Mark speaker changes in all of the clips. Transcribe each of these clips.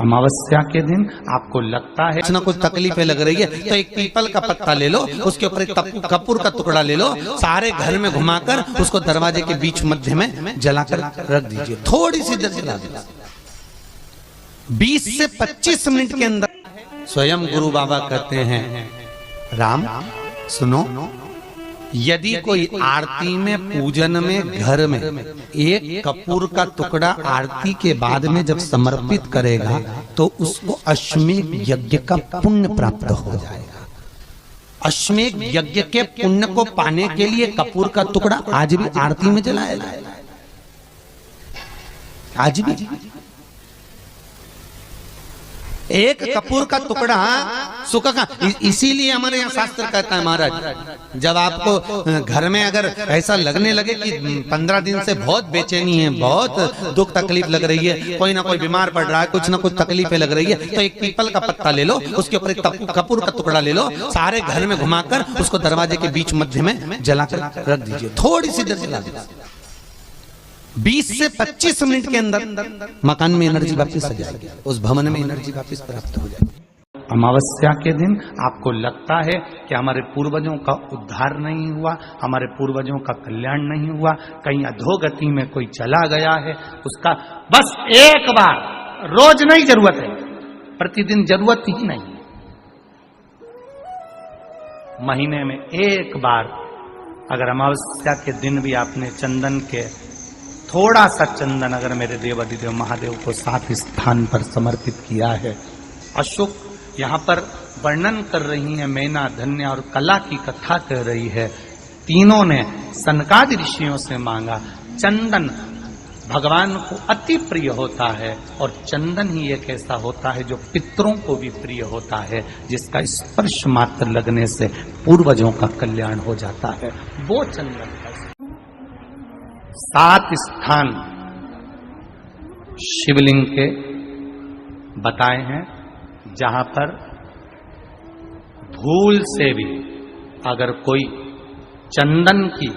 Speaker 1: अमावस्या के दिन आपको लगता है कुछ ना कुछ तकलीफें लग रही है, तो एक पीपल का पत्ता ले लो, उसके ऊपर एक कपूर का टुकड़ा ले लो, सारे घर में घुमाकर उसको दरवाजे के बीच मध्य में जलाकर रख दीजिए, थोड़ी सी देर जला दीजिए। 20 से 25 मिनट के अंदर स्वयं गुरु बाबा कहते हैं, राम सुनो, यदि कोई आरती में पुजन में घर में एक कपूर का टुकड़ा आरती के बाद में जब समर्पित करेगा तो उसको अश्वमेध यज्ञ का पुण्य प्राप्त हो जाएगा। अश्वमेध यज्ञ के पुण्य को पाने के लिए कपूर का टुकड़ा आज भी आरती में जलाया जाएगा, आज भी एक कपूर का टुकड़ा सुखा का। इसीलिए हमारे यहाँ शास्त्र कहता है महाराज, जब आपको घर में अगर ऐसा लगने लगे कि 15 दिन से बहुत बेचैनी है, बहुत दुख तकलीफ लग रही है, कोई ना कोई बीमार पड़ रहा है, कुछ ना कुछ तकलीफें लग रही है, तो एक पीपल का पत्ता ले लो, उसके ऊपर एक कपूर का टुकड़ा ले लो, सारे घर में घुमाकर उसको दरवाजे के बीच मध्य में जलाकर रख दीजिए, थोड़ी सी देर जला दीजिए। 20 से 25 मिनट के अंदर मकान में एनर्जी वापस आ जाएगी, उस भवन में एनर्जी वापस प्राप्त हो जाएगी। अमावस्या के दिन आपको लगता है कि हमारे पूर्वजों का उद्धार नहीं हुआ, हमारे पूर्वजों का कल्याण नहीं हुआ, कहीं अधोगति में कोई चला गया है, उसका बस एक बार, रोज नहीं जरूरत है, प्रतिदिन जरूरत ही नहीं, महीने में एक बार अगर अमावस्या के दिन भी आपने चंदन के थोड़ा सा चंदन अगर मेरे देवाधिदेव महादेव को 7 स्थान पर समर्पित किया है। अशोक यहाँ पर वर्णन कर रही है, मैना धन्य और कला की कथा कर रही है। तीनों ने सनकादि ऋषियों से मांगा। चंदन भगवान को अति प्रिय होता है और चंदन ही एक ऐसा होता है जो पितरों को भी प्रिय होता है, जिसका स्पर्श मात्र लगने से पूर्वजों का कल्याण हो जाता है, वो चंदन है। 7 स्थान शिवलिंग के बताए हैं, जहां पर भूल से भी अगर कोई चंदन की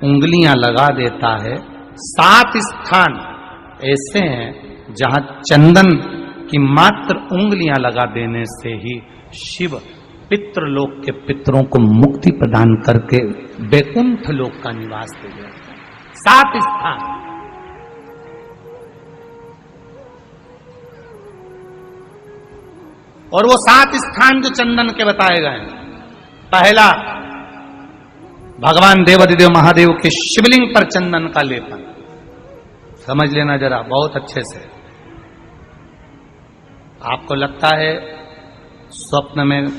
Speaker 1: उंगलियां लगा देता है, 7 स्थान ऐसे हैं जहां चंदन की मात्र उंगलियां लगा देने से ही शिव पितृलोक के पितरों को मुक्ति प्रदान करके वैकुंठ लोक का निवास दे देते हैं। 7 स्थान, और वो 7 स्थान जो चंदन के बताए गए हैं, पहला भगवान देवाधिदेव महादेव के शिवलिंग पर चंदन का लेपन, समझ लेना जरा बहुत अच्छे से। आपको लगता है स्वप्न में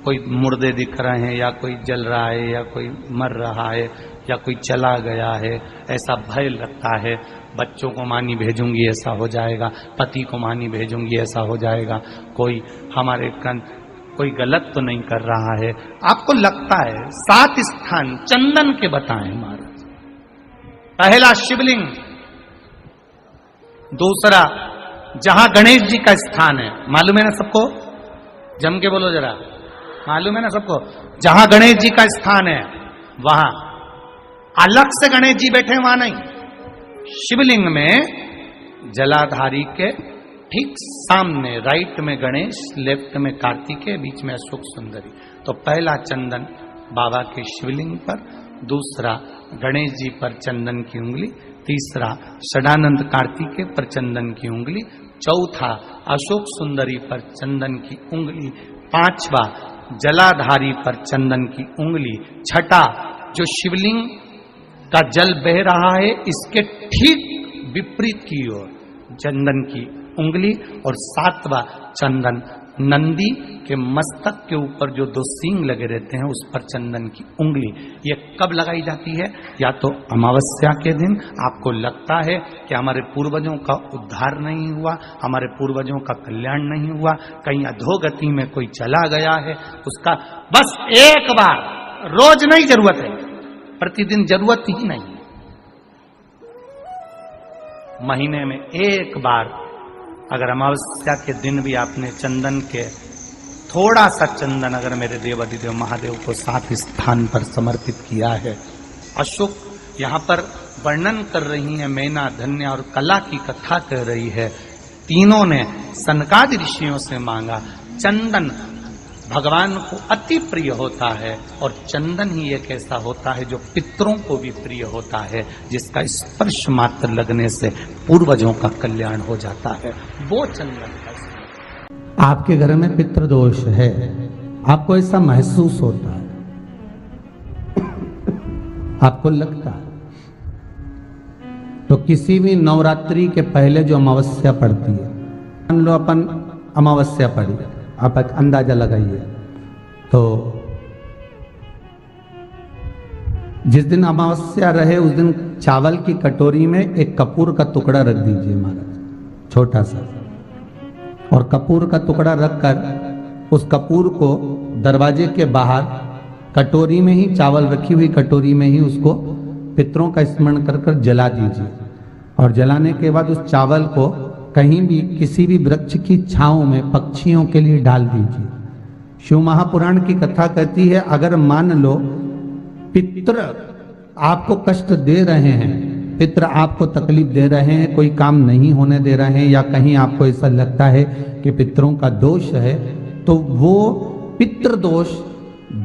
Speaker 1: कोई मुर्दे दिख रहे हैं, या कोई जल रहा है, या कोई मर रहा है, या कोई चला गया है, ऐसा भय लगता है, बच्चों को मानी भेजूंगी ऐसा हो जाएगा, पति को मानी भेजूंगी ऐसा हो जाएगा, कोई हमारे कोई गलत तो नहीं कर रहा है, आपको लगता है। 7 स्थान चंदन के बताएं महाराज। पहला शिवलिंग, दूसरा जहां गणेश जी का स्थान है, मालूम है ना सबको, जम के बोलो जरा, मालूम है ना सबको, जहां गणेश जी का स्थान है वहां अलग से गणेश जी बैठे, वहां नहीं, शिवलिंग में जलाधारी के ठीक सामने, राइट में गणेश, लेफ्ट में कार्तिकेय, बीच में अशोक सुंदरी। तो पहला चंदन बाबा के शिवलिंग पर, दूसरा गणेश जी पर चंदन की उंगली, तीसरा षडानंद कार्तिकेय पर चंदन की उंगली, चौथा अशोक सुंदरी पर चंदन की उंगली, पांचवा जलाधारी पर चंदन की उंगली, छठा जो शिवलिंग का जल बह रहा है इसके ठीक विपरीत की ओर चंदन की उंगली, और 7वां चंदन नंदी के मस्तक के ऊपर जो 2 सींग लगे रहते हैं उस पर चंदन की उंगली। ये कब लगाई जाती है? या तो अमावस्या के दिन आपको लगता है कि हमारे पूर्वजों का उद्धार नहीं हुआ, हमारे पूर्वजों का कल्याण नहीं हुआ, कहीं अधोगति में कोई चला गया है, उसका बस एक बार, रोज नहीं जरूरत है, प्रतिदिन जरूरत ही नहीं, महीने में एक बार अगर अमावस्या के दिन भी आपने चंदन के थोड़ा सा चंदन अगर मेरे देवाधिदेव महादेव को 7 स्थान पर समर्पित किया है। अशोक यहाँ पर वर्णन कर रही है, मैना धन्य और कला की कथा कर रही है। तीनों ने सनकादि ऋषियों से मांगा। चंदन भगवान को अति प्रिय होता है और चंदन ही एक ऐसा होता है जो पितरों को भी प्रिय होता है, जिसका स्पर्श मात्र लगने से पूर्वजों का कल्याण हो जाता है, वो चंदन का।
Speaker 2: आपके घर में पितृदोष है, आपको ऐसा महसूस होता है, आपको लगता है, तो किसी भी नवरात्रि के पहले जो अमावस्या पड़ती है, मान लो अपन अमावस्या पड़ी, आप एक अंदाजा लगाइए, तो जिस दिन अमावस्या रहे उस दिन चावल की कटोरी में एक कपूर का टुकड़ा रख दीजिए महाराज, छोटा सा, और कपूर का टुकड़ा रखकर उस कपूर को दरवाजे के बाहर कटोरी में ही, चावल रखी हुई कटोरी में ही उसको पितरों का स्मरण कर कर जला दीजिए। और जलाने के बाद उस चावल को कहीं भी किसी भी वृक्ष की छांव में पक्षियों के लिए डाल दीजिए। शिव महापुराण की कथा कहती है, अगर मान लो पितृ आपको कष्ट दे रहे हैं, पितृ आपको तकलीफ दे रहे हैं, कोई काम नहीं होने दे रहे हैं, या कहीं आपको ऐसा लगता है कि पितरों का दोष है, तो वो पितृदोष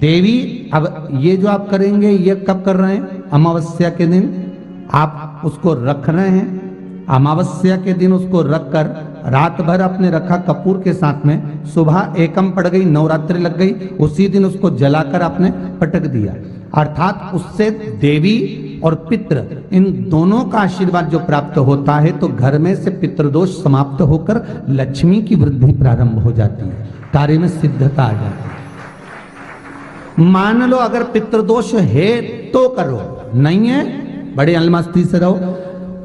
Speaker 2: देवी, अब ये जो आप करेंगे ये कब कर रहे हैं? अमावस्या के दिन आप उसको रख रहे हैं, अमावस्या के दिन उसको रखकर रात भर आपने रखा कपूर के साथ में, सुबह एकम पड़ गई, नवरात्रि लग गई, उसी दिन उसको जलाकर आपने पटक दिया। अर्थात उससे देवी और पितृ इन दोनों का आशीर्वाद जो प्राप्त होता है, तो घर में से पितृदोष समाप्त होकर लक्ष्मी की वृद्धि प्रारंभ हो जाती है, कार्य में सिद्धता आ जाती है। मान लो अगर पितृदोष है तो करो, नहीं है बड़े अलमस्ती से रहो,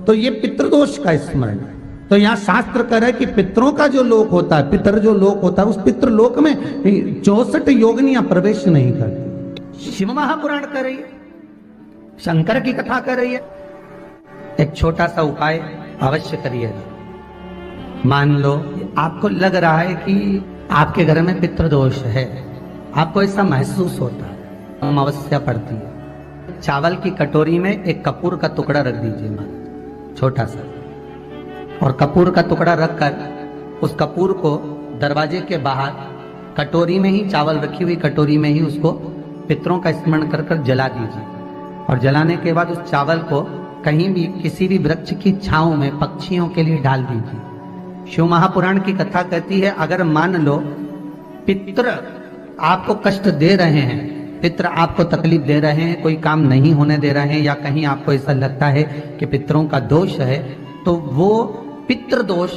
Speaker 2: तो ये पितृदोष का स्मरण। तो यहाँ शास्त्र कह रहा है कि पितरों का जो लोक होता है, पितर जो लोक होता है, उस पितृलोक में 64 योगिनियां प्रवेश नहीं करती। शिव महापुराण कर रही है, शंकर की कथा कर रही है। एक छोटा सा उपाय अवश्य करिएगा। मान लो आपको लग रहा है कि आपके घर में पितृदोष है, आपको ऐसा महसूस होता है, अमावस्या पड़ती है, चावल की कटोरी में एक कपूर का टुकड़ा रख दीजिए महाराज, छोटा सा, और कपूर का टुकड़ा रखकर उस कपूर को दरवाजे के बाहर कटोरी में ही, चावल रखी हुई कटोरी में ही उसको पितरों का स्मरण कर कर जला दीजिए। और जलाने के बाद उस चावल को कहीं भी किसी भी वृक्ष की छांव में पक्षियों के लिए डाल दीजिए। शिव महापुराण की कथा कहती है, अगर मान लो पितृ आपको कष्ट दे रहे हैं, पितृ आपको तकलीफ दे रहे हैं, कोई काम नहीं होने दे रहे हैं, या कहीं आपको ऐसा लगता है कि पितरों का दोष है, तो वो पितृदोष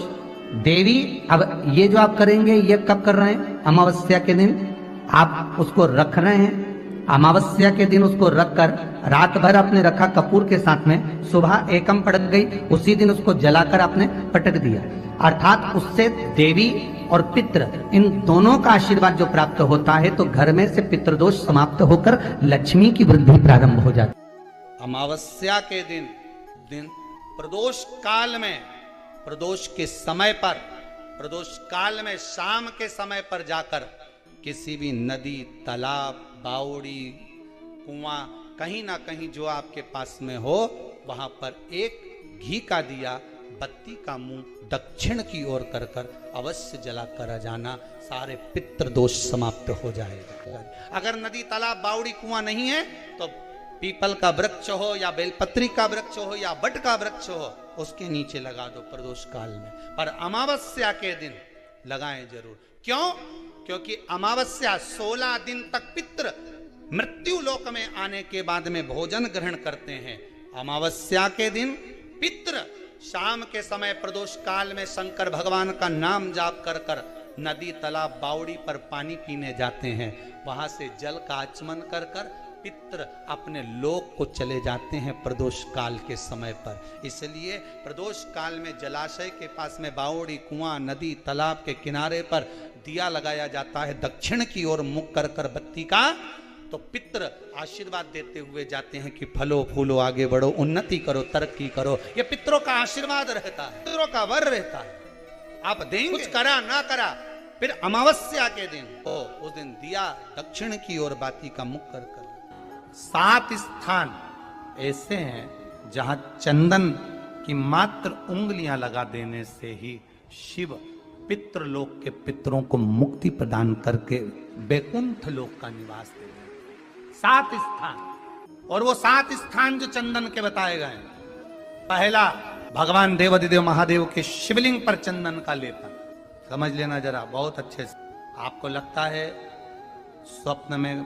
Speaker 2: देवी, अब ये जो आप करेंगे ये कब कर रहे हैं? अमावस्या के दिन आप उसको रख रहे हैं, अमावस्या के दिन उसको रखकर रात भर आपने रखा कपूर के साथ में, सुबह एकम पड़ गई, उसी दिन उसको जलाकर आपने पटक दिया। अर्थात उससे देवी और पितृ इन दोनों का आशीर्वाद जो प्राप्त होता है, तो घर में से पितृदोष समाप्त होकर लक्ष्मी की वृद्धि प्रारंभ हो जाती है।
Speaker 1: अमावस्या के दिन प्रदोष काल में, प्रदोष के समय पर, प्रदोष काल में शाम के समय पर जाकर किसी भी नदी, तालाब, बावड़ी, कुआं, कहीं ना कहीं जो आपके पास में हो, वहां पर एक घी का दिया, बत्ती का मुंह दक्षिण की ओर कर कर अवश्य जला कर जाना, सारे पितृदोष समाप्त हो जाएगा। अगर नदी, तालाब, बावड़ी, कुआं नहीं है तो पीपल का वृक्ष हो या बेलपत्री का वृक्ष हो या बट का वृक्ष हो, उसके नीचे लगा दो प्रदोष काल में। पर अमावस्या के दिन लगाएं जरूर। क्यों? क्योंकि अमावस्या 16 दिन तक पितृ मृत्यु लोक में आने के बाद में भोजन ग्रहण करते हैं। अमावस्या के दिन पितृ शाम के समय प्रदोष काल में शंकर भगवान का नाम जाप कर कर नदी, तालाब, बावड़ी पर पानी पीने जाते हैं। वहां से जल का आचमन कर कर पितृ अपने लोक को चले जाते हैं प्रदोष काल के समय पर। इसलिए प्रदोष काल में जलाशय के पास में बावड़ी, कुआं, नदी, तालाब के किनारे पर दिया लगाया जाता है दक्षिण की ओर मुख कर कर बत्ती का, तो पितृ आशीर्वाद देते हुए जाते हैं कि फलो फूलो, आगे बढ़ो, उन्नति करो, तरक्की करो। ये पितरों का आशीर्वाद रहता है, पितरों का वर रहता है। आप देंगे, कुछ करा ना करा, फिर अमावस्या के दिन उस दिन दिया दक्षिण की ओर बाती का मुख कर कर। 7 स्थान ऐसे हैं जहां चंदन की मात्र उंगलियां लगा देने से ही शिव पितृलोक के पितरों को मुक्ति प्रदान करके वैकुंठ लोक का निवास दे रहे 7 स्थान, और वो 7 स्थान जो चंदन के बताए गए हैं। पहला, भगवान देवाधिदेव महादेव के शिवलिंग पर चंदन का लेपन। समझ लेना जरा बहुत अच्छे से। आपको लगता है स्वप्न में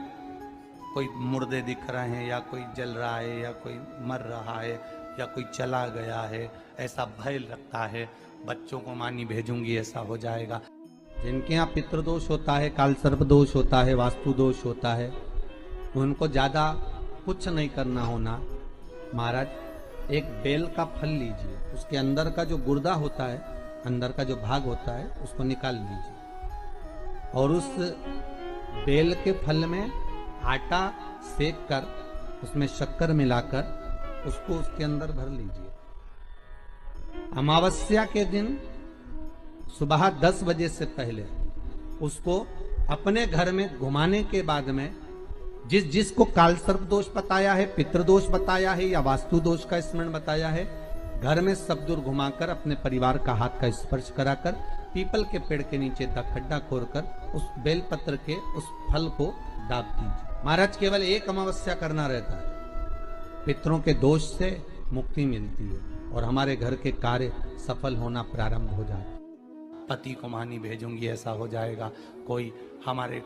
Speaker 1: कोई मुर्दे दिख रहे हैं, या कोई जल रहा है, या कोई मर रहा है, या कोई चला गया है, ऐसा भय लगता है। बच्चों को मानी भेजूंगी ऐसा हो जाएगा।
Speaker 2: जिनके यहाँ पितृदोष होता है, काल सर्प दोष होता है, वास्तु दोष होता है, उनको ज्यादा कुछ नहीं करना होना। महाराज एक बेल का फल लीजिए, उसके अंदर का जो गुर्दा होता है, अंदर का जो भाग होता है, उसको निकाल लीजिए और उस बेल के फल में आटा सेक कर उसमें शक्कर मिलाकर उसको उसके अंदर भर लीजिए। अमावस्या के दिन सुबह 10 बजे से पहले उसको अपने घर में घुमाने के बाद में जिसको काल सर्प दोष बताया है, पितृदोष बताया है, या वास्तु दोष का स्मरण बताया है, घर में सब दूर घुमाकर अपने परिवार का हाथ का स्पर्श कराकर पीपल के पेड़ के नीचे खड्डा खोदकर उस बेलपत्र के उस फल को दाब दीजिए। महाराज केवल एक अमावस्या करना रहता है, पितरों के दोष से मुक्ति मिलती है और हमारे घर के कार्य सफल होना प्रारंभ हो जाता है।
Speaker 1: पति को मानी भेजूंगी ऐसा हो जाएगा। कोई हमारे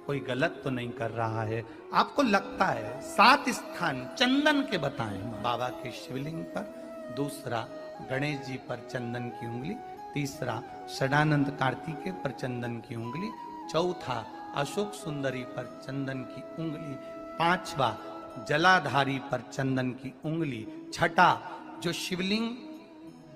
Speaker 1: कोई गलत तो नहीं कर रहा है। आपको लगता है 7 स्थान चंदन के बताएं, बाबा के शिवलिंग पर, दूसरा गणेश जी पर चंदन की उंगली, तीसरा षडानंद कार्तिकेय पर चंदन की उंगली, चौथा अशोक सुंदरी पर चंदन की उंगली, 5वां जलाधारी पर चंदन की उंगली, छठा जो शिवलिंग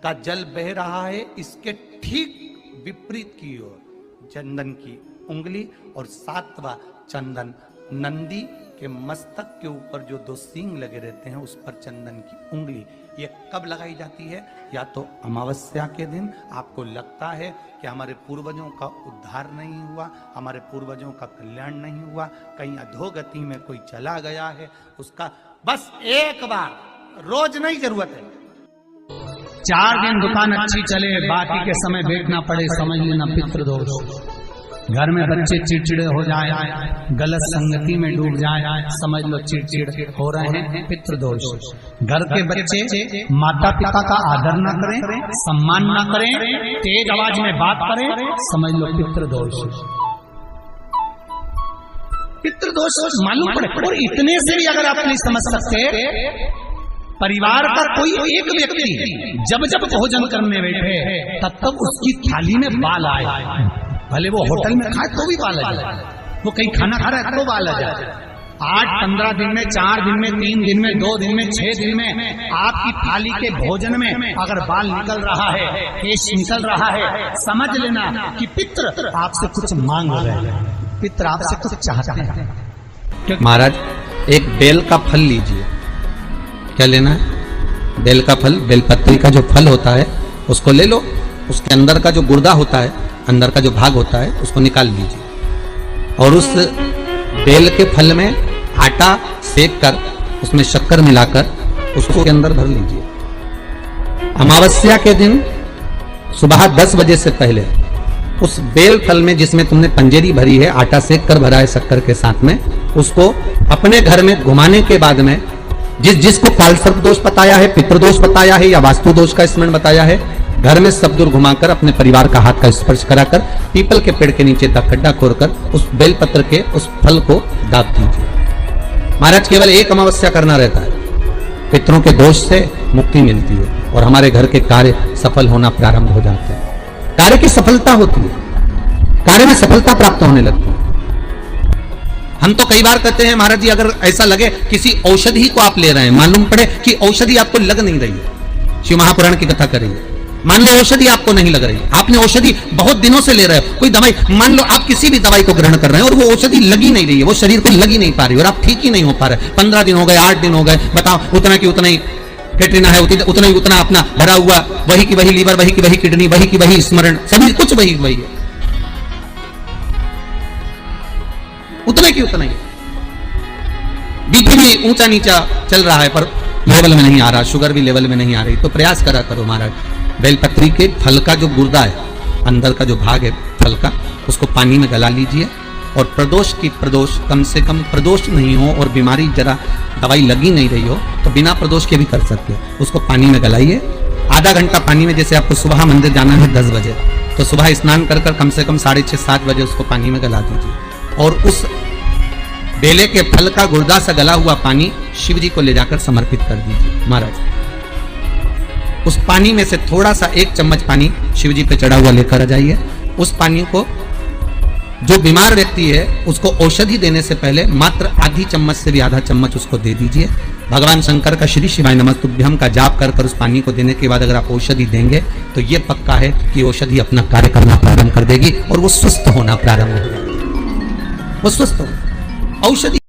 Speaker 1: का जल बह रहा है इसके ठीक विपरीत की ओर चंदन की उंगली, और 7वां चंदन नंदी के मस्तक के ऊपर जो 2 सींग लगे रहते हैं उस पर चंदन की उंगली। ये कब लगाई जाती है? या तो अमावस्या के दिन। आपको लगता है कि हमारे पूर्वजों का उद्धार नहीं हुआ, हमारे पूर्वजों का कल्याण नहीं हुआ, कहीं अधोगति में कोई चला गया है, उसका बस एक बार, रोज नहीं जरूरत है,
Speaker 3: 4 दिन दुकान अच्छी चले, बाकी के समय देखना पड़े, समझ लेना पितृदोष। घर में बच्चे चिड़चिड़े हो जाए, गलत संगति में डूब जाए, समझ लो चिड़चिड़ हो रहे हैं, पितृदोष। घर के बच्चे माता पिता का आदर न करें, सम्मान न करें, तेज आवाज में बात करें, समझ लो पितृदोष। पितृदोष मालूम पड़े। और इतने से भी अगर आप नहीं समझ सकते, परिवार का कोई एक व्यक्ति जब जब भोजन करने बैठे तब तब उसकी थाली में बाल आए, भले वो होटल में खाए तो भी बाल आ जाए, वो कहीं खाना खा रहा है तो बाल आ जाए। 8-15 दिन में, 4 दिन में, 3 दिन में, 2 दिन में, 6 दिन में आपकी थाली के भोजन में अगर बाल निकल रहा है, केश निकल रहा है, समझ लेना कि पितृ आपसे कुछ मांग रहे हैं, पितृ आपसे कुछ चाहते हैं।
Speaker 2: महाराज एक बेल का फल लीजिए। क्या लेना है? बेल का फल, बेलपत्री का जो फल होता है उसको ले लो, उसके अंदर का जो गुर्दा होता है, अंदर का जो भाग होता है, उसको निकाल लीजिए और उस बेल के फल में आटा सेक कर उसमें शक्कर मिलाकर उसको के अंदर भर लीजिए। अमावस्या के दिन सुबह 10 बजे से पहले उस बेल फल में जिसमें तुमने पंजेरी भरी है, आटा सेक कर भरा है शक्कर के साथ में, उसको अपने घर में घुमाने के बाद में जिसको काल सर्प दोष बताया है, पितृदोष बताया है, या वास्तु दोष का स्मरण बताया है, घर में सब दूर घुमाकर अपने परिवार का हाथ का स्पर्श कराकर पीपल के पेड़ के नीचे खड्डा खोदकर उस बेलपत्र के उस फल को दाब दीजिए। महाराज केवल एक अमावस्या करना रहता है, पितरों के दोष से मुक्ति मिलती है और हमारे घर के कार्य सफल होना प्रारंभ हो जाते हैं। कार्य की सफलता होती है, कार्य में सफलता प्राप्त होने लगती है। हम तो कई बार कहते हैं महाराज जी, अगर ऐसा लगे किसी औषधि को आप ले रहे हैं, मालूम पड़े कि औषधि आपको लग नहीं रही है, शिव महापुराण की कथा कर रही है, मान लो औषधि आपको नहीं लग रही, आपने औषधि बहुत दिनों से ले रहे हो, कोई दवाई, मान लो आप किसी भी दवाई को ग्रहण कर रहे हैं और वो औषधि लगी नहीं रही है, वो शरीर को लगी नहीं पा रही और आप ठीक ही नहीं हो पा रहे, 15 दिन हो गए, 8 दिन हो गए, बताओ उतना की उतना ही फेटरिना है, उतना ही उतना अपना भरा हुआ, वही की वही लीवर, वही की वही किडनी, वही की वही स्मरण, सभी कुछ वही वही है, उतने की उतना ही। बीपी भी ऊंचा नीचा चल रहा है पर लेवल में नहीं आ रहा, शुगर भी लेवल में नहीं आ रही, तो प्रयास करा करो महाराज बेलपत्री के फल का जो गुर्दा है, अंदर का जो भाग है फल का, उसको पानी में गला लीजिए और प्रदोष कम से कम प्रदोष नहीं हो और बीमारी जरा दवाई लगी नहीं रही हो तो बिना प्रदोष के भी कर सकते हो। उसको पानी में गलाइए आधा घंटा पानी में। जैसे आपको सुबह मंदिर जाना है 10 बजे, तो सुबह स्नान कर कम से कम 6:30-7 बजे उसको पानी में गला दीजिए और उस बेले के फल का गुर्दा से गला हुआ पानी शिव जी को ले जाकर समर्पित कर दीजिए। महाराज उस पानी में से थोड़ा सा 1 चम्मच पानी शिव जी पे चढ़ा हुआ लेकर आ जाइए। उस पानी को जो बीमार व्यक्ति है उसको औषधि देने से पहले मात्र आधी चम्मच से भी आधा चम्मच उसको दे दीजिए। भगवान शंकर का श्री शिवाय नमस्तुभ्यम का जाप कर उस पानी को देने के बाद अगर आप औषधि देंगे तो ये पक्का है कि औषधि अपना कार्य करना प्रारंभ कर देगी और वो स्वस्थ होना प्रारंभ हो जाएगी। वो स्वस्थ हो औषधि